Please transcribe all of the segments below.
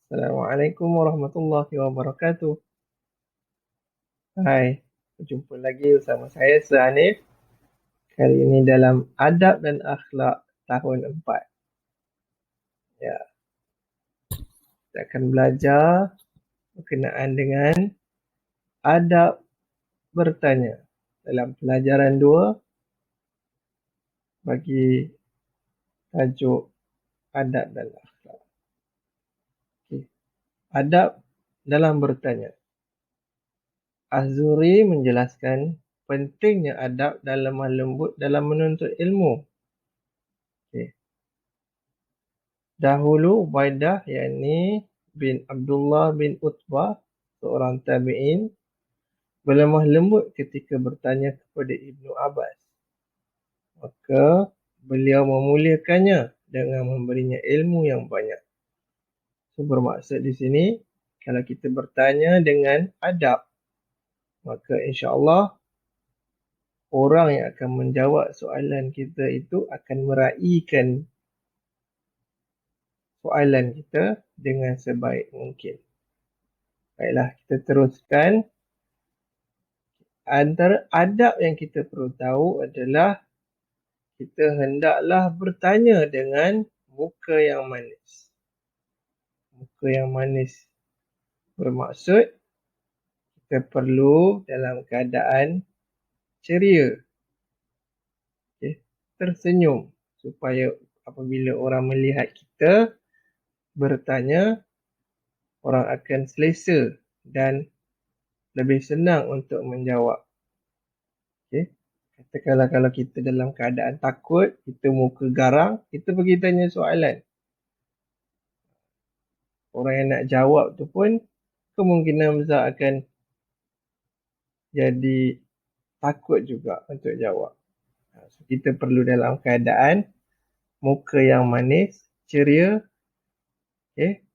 Assalamualaikum warahmatullahi wabarakatuh. Hai, berjumpa lagi bersama saya Hanif. Kali ini dalam Adab dan Akhlak tahun 4. Ya, kita akan belajar berkenaan dengan adab bertanya dalam pelajaran 2 bagi tajuk Adab dan Akhlak. Okay. Adab dalam bertanya. Az-Zuhri menjelaskan pentingnya adab dan lemah lembut dalam menuntut ilmu. Okay. Dahulu Ubaidah yakni bin Abdullah bin Utbah, seorang tabi'in, berlemah lembut ketika bertanya kepada Ibnu Abbas. Maka beliau memuliakannya dengan memberinya ilmu yang banyak. So, bermaksud di sini, kalau kita bertanya dengan adab, maka insya-Allah orang yang akan menjawab soalan kita itu akan meraihkan soalan kita dengan sebaik mungkin. Baiklah, kita teruskan. Antara adab yang kita perlu tahu adalah kita hendaklah bertanya dengan muka yang manis. Muka yang manis bermaksud kita perlu dalam keadaan ceria. Okay. Tersenyum supaya apabila orang melihat kita bertanya, orang akan selesa dan lebih senang untuk menjawab. Okay. Katakanlah kalau kita dalam keadaan takut, kita muka garang, kita pergi tanya soalan. Orang yang nak jawab tu pun kemungkinan besar akan jadi takut juga untuk jawab. So, kita perlu dalam keadaan muka yang manis, ceria, okay,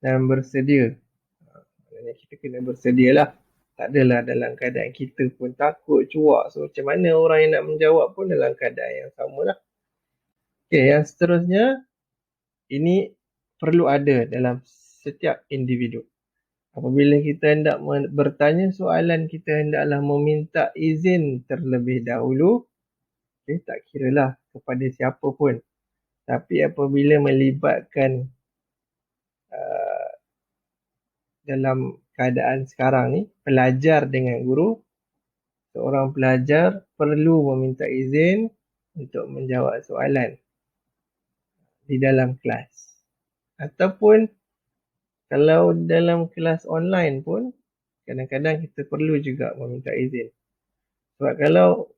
dan bersedia. Maksudnya kita kena bersedia lah. Tak adalah dalam keadaan kita pun takut, cuak. So macam mana orang yang nak menjawab pun dalam keadaan yang sama lah. Okay, yang seterusnya, ini perlu ada dalam setiap individu. Apabila kita hendak bertanya soalan, kita hendaklah meminta izin terlebih dahulu. Okay, tak kiralah kepada siapa pun. Tapi apabila melibatkan dalam keadaan sekarang ni, pelajar dengan guru, seorang pelajar perlu meminta izin untuk menjawab soalan di dalam kelas. Ataupun kalau dalam kelas online pun, kadang-kadang kita perlu juga meminta izin. Sebab kalau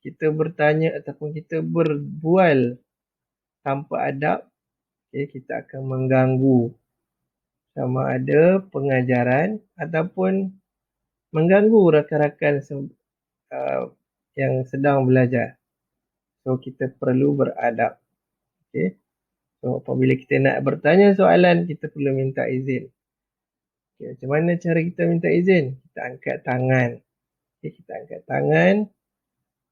kita bertanya ataupun kita berbual tanpa adab, okay, kita akan mengganggu sama ada pengajaran ataupun mengganggu rakan-rakan yang sedang belajar. So, kita perlu beradab. Okay. So, apabila kita nak bertanya soalan, kita perlu minta izin. Okay, macam mana cara kita minta izin? Kita angkat tangan. Okay, kita angkat tangan.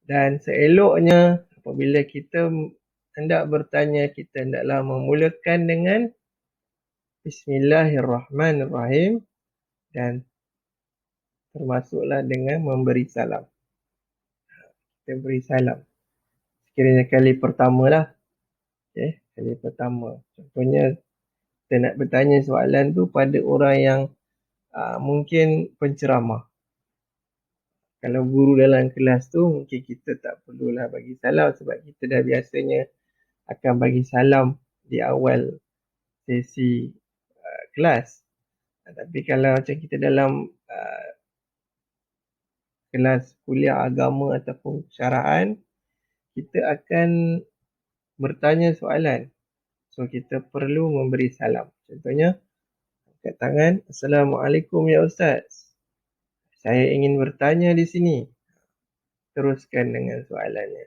Dan seeloknya, apabila kita hendak bertanya, kita hendaklah memulakan dengan Bismillahirrahmanirrahim dan termasuklah dengan memberi salam. Kita beri salam. Sekiranya kali pertama lah. Okay, kali pertama. Contohnya, kita nak bertanya soalan tu pada orang yang mungkin penceramah. Kalau guru dalam kelas tu, mungkin kita tak perlulah bagi salam sebab kita dah biasanya akan bagi salam di awal sesi kelas. Tapi kalau macam kita dalam kelas kuliah agama ataupun syara'an, kita akan bertanya soalan. So, kita perlu memberi salam. Contohnya, angkat tangan. Assalamualaikum ya Ustaz. Saya ingin bertanya di sini. Teruskan dengan soalannya.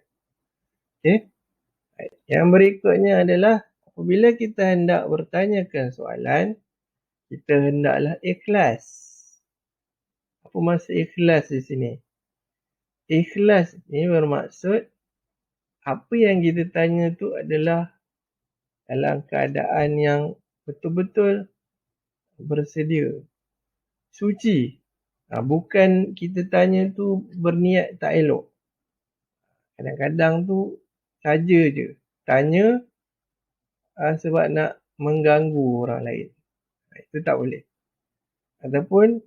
Okay. Yang berikutnya adalah apabila kita hendak bertanyakan soalan, kita hendaklah ikhlas. Apa maksud ikhlas di sini? Ikhlas ni bermaksud apa yang kita tanya tu adalah dalam keadaan yang betul-betul bersedia, suci. Bukan kita tanya tu berniat tak elok. Kadang-kadang tu saja je tanya sebab nak mengganggu orang lain. Itu tak boleh. Ataupun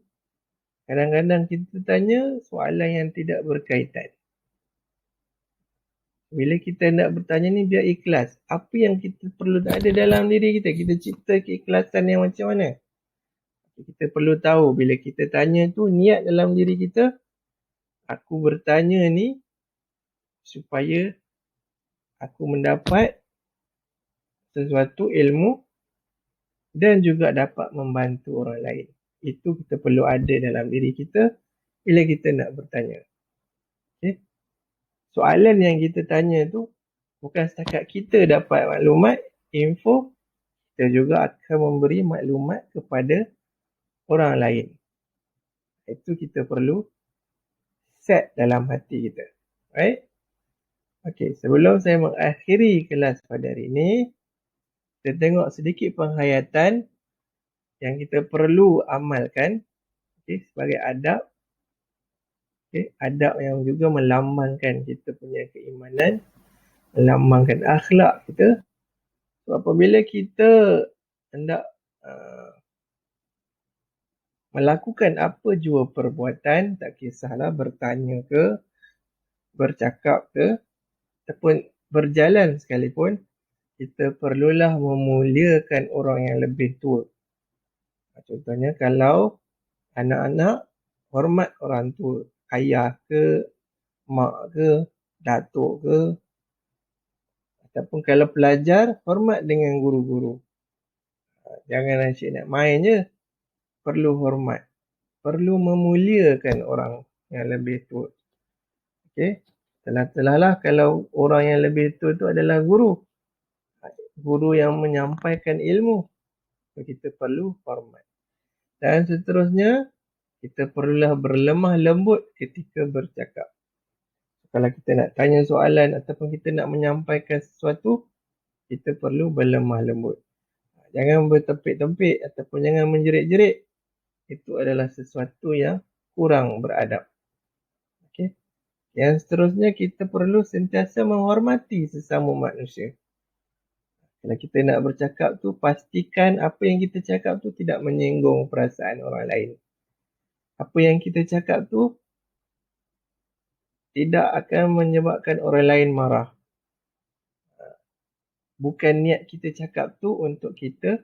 kadang-kadang kita tanya soalan yang tidak berkaitan. Bila kita nak bertanya ni biar ikhlas. Apa yang kita perlu ada dalam diri kita. Kita cipta keikhlasan yang macam mana. Kita perlu tahu bila kita tanya tu niat dalam diri kita. Aku bertanya ni supaya aku mendapat sesuatu ilmu dan juga dapat membantu orang lain. Itu kita perlu ada dalam diri kita bila kita nak bertanya. Okay? Soalan yang kita tanya tu bukan setakat kita dapat maklumat, info, kita juga akan memberi maklumat kepada orang lain. Itu kita perlu set dalam hati kita. Right? Okey, sebelum saya mengakhiri kelas pada hari ini, kita tengok sedikit penghayatan yang kita perlu amalkan sebagai adab. Adab yang juga melambangkan kita punya keimanan, melambangkan akhlak kita. So, apabila kita hendak melakukan apa jua perbuatan, tak kisahlah bertanya ke, bercakap ke, ataupun berjalan sekalipun, kita perlulah memuliakan orang yang lebih tua. Contohnya kalau anak-anak hormat orang tua, ayah ke, mak ke, datuk ke, ataupun kalau pelajar hormat dengan guru-guru. Jangan asyik nak main je, perlu hormat, perlu memuliakan orang yang lebih tua. Okey, telah-telahlah kalau orang yang lebih tua tu adalah guru yang menyampaikan ilmu, kita perlu hormat. Dan seterusnya, kita perlulah berlemah lembut ketika bercakap. Kalau kita nak tanya soalan ataupun kita nak menyampaikan sesuatu, kita perlu berlemah lembut. Jangan bertepik-tepik ataupun jangan menjerit-jerit. Itu adalah sesuatu yang kurang beradab. Okay. Yang seterusnya, kita perlu sentiasa menghormati sesama manusia. Kalau kita nak bercakap tu, pastikan apa yang kita cakap tu tidak menyinggung perasaan orang lain. Apa yang kita cakap tu tidak akan menyebabkan orang lain marah. Bukan niat kita cakap tu untuk kita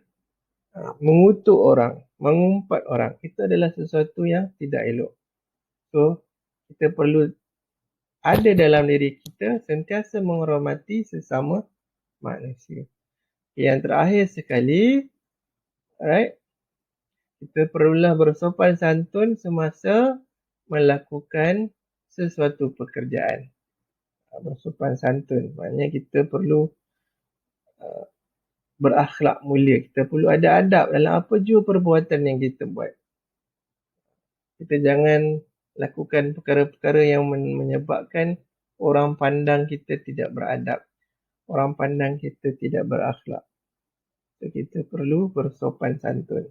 mengutuk orang, mengumpat orang. Itu adalah sesuatu yang tidak elok. So, kita perlu ada dalam diri kita sentiasa menghormati sesama manusia. Yang terakhir sekali, alright, kita perlulah bersopan santun semasa melakukan sesuatu pekerjaan. Bersopan santun, maknanya kita perlu berakhlak mulia. Kita perlu ada adab dalam apa jua perbuatan yang kita buat. Kita jangan lakukan perkara-perkara yang menyebabkan orang pandang kita tidak beradab. Orang pandang kita tidak berakhlak. So, kita perlu bersopan santun.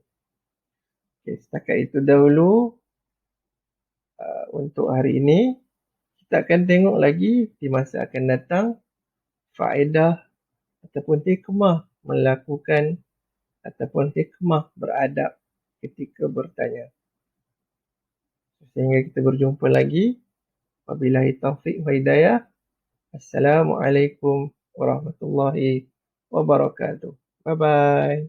Okay, setakat itu dahulu untuk hari ini. Kita akan tengok lagi di masa akan datang faedah ataupun hikmah melakukan ataupun hikmah beradab ketika bertanya. Sehingga kita berjumpa lagi. Wabillahi taufiq wa hidayah. Assalamualaikum warahmatullahi wabarakatuh. Bye bye.